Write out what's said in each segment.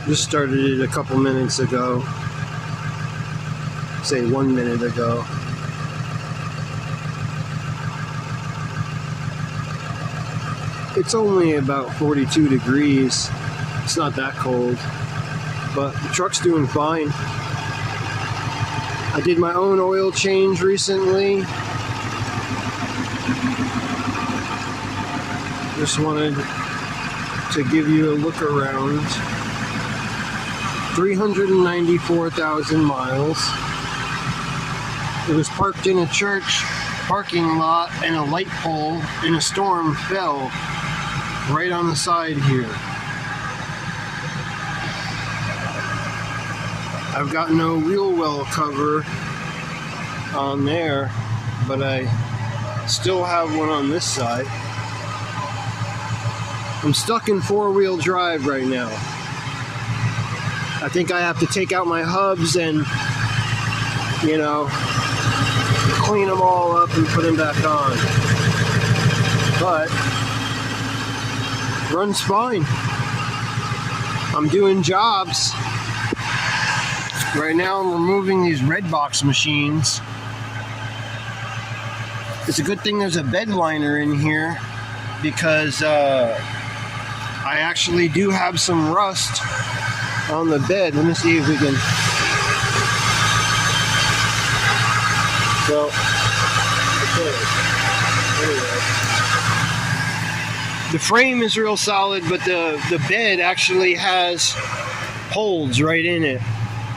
Just started it a couple minutes ago. Say 1 minute ago. It's only about 42 degrees. It's not that cold, but the truck's doing fine. I did my own oil change recently. Just wanted to give you a look around. 394,000 miles. It was parked in a church parking lot, and a light pole in a storm fell right on the side here. I've got no wheel well cover on there, but I still have one on this side. I'm stuck in four-wheel drive right now. I think I have to take out my hubs and, you know, clean them all up and put them back on. But runs fine. I'm doing jobs. Right now I'm removing these red box machines. It's a good thing there's a bed liner in here, because I actually do have some rust on the bed. Let me see if we can. So, okay. Anyway. The frame is real solid, but the bed actually has holes right in it.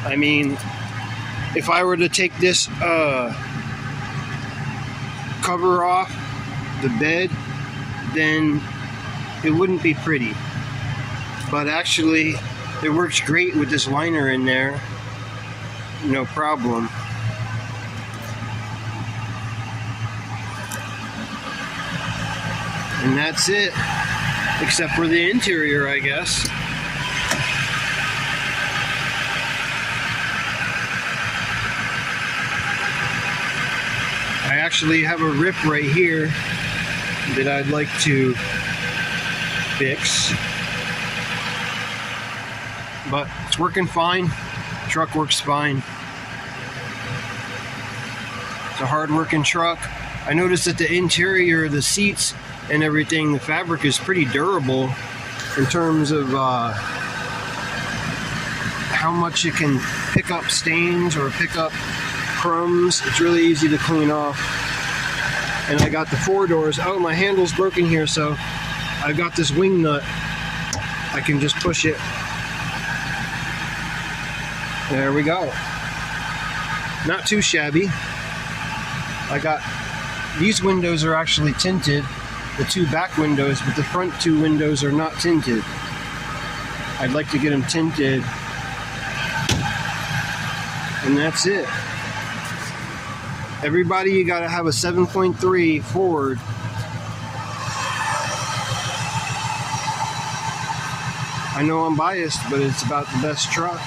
I mean, if I were to take this cover off the bed, then it wouldn't be pretty. But actually, it works great with this liner in there. No problem. And that's it. Except for the interior, I guess. I actually have a rip right here that I'd like to fix. But it's working fine. The truck works fine. It's a hard-working truck. I noticed that the interior, the seats and everything, the fabric is pretty durable in terms of how much it can pick up stains or pick up crumbs. It's really easy to clean off. And I got the four doors. Oh, my handle's broken here, so I've got this wing nut. I can just push it. There we go. Not too shabby. I got, these windows are actually tinted, the two back windows, but the front two windows are not tinted. I'd like to get them tinted. And that's it. Everybody, you gotta have a 7.3 Ford. I know I'm biased, but it's about the best truck.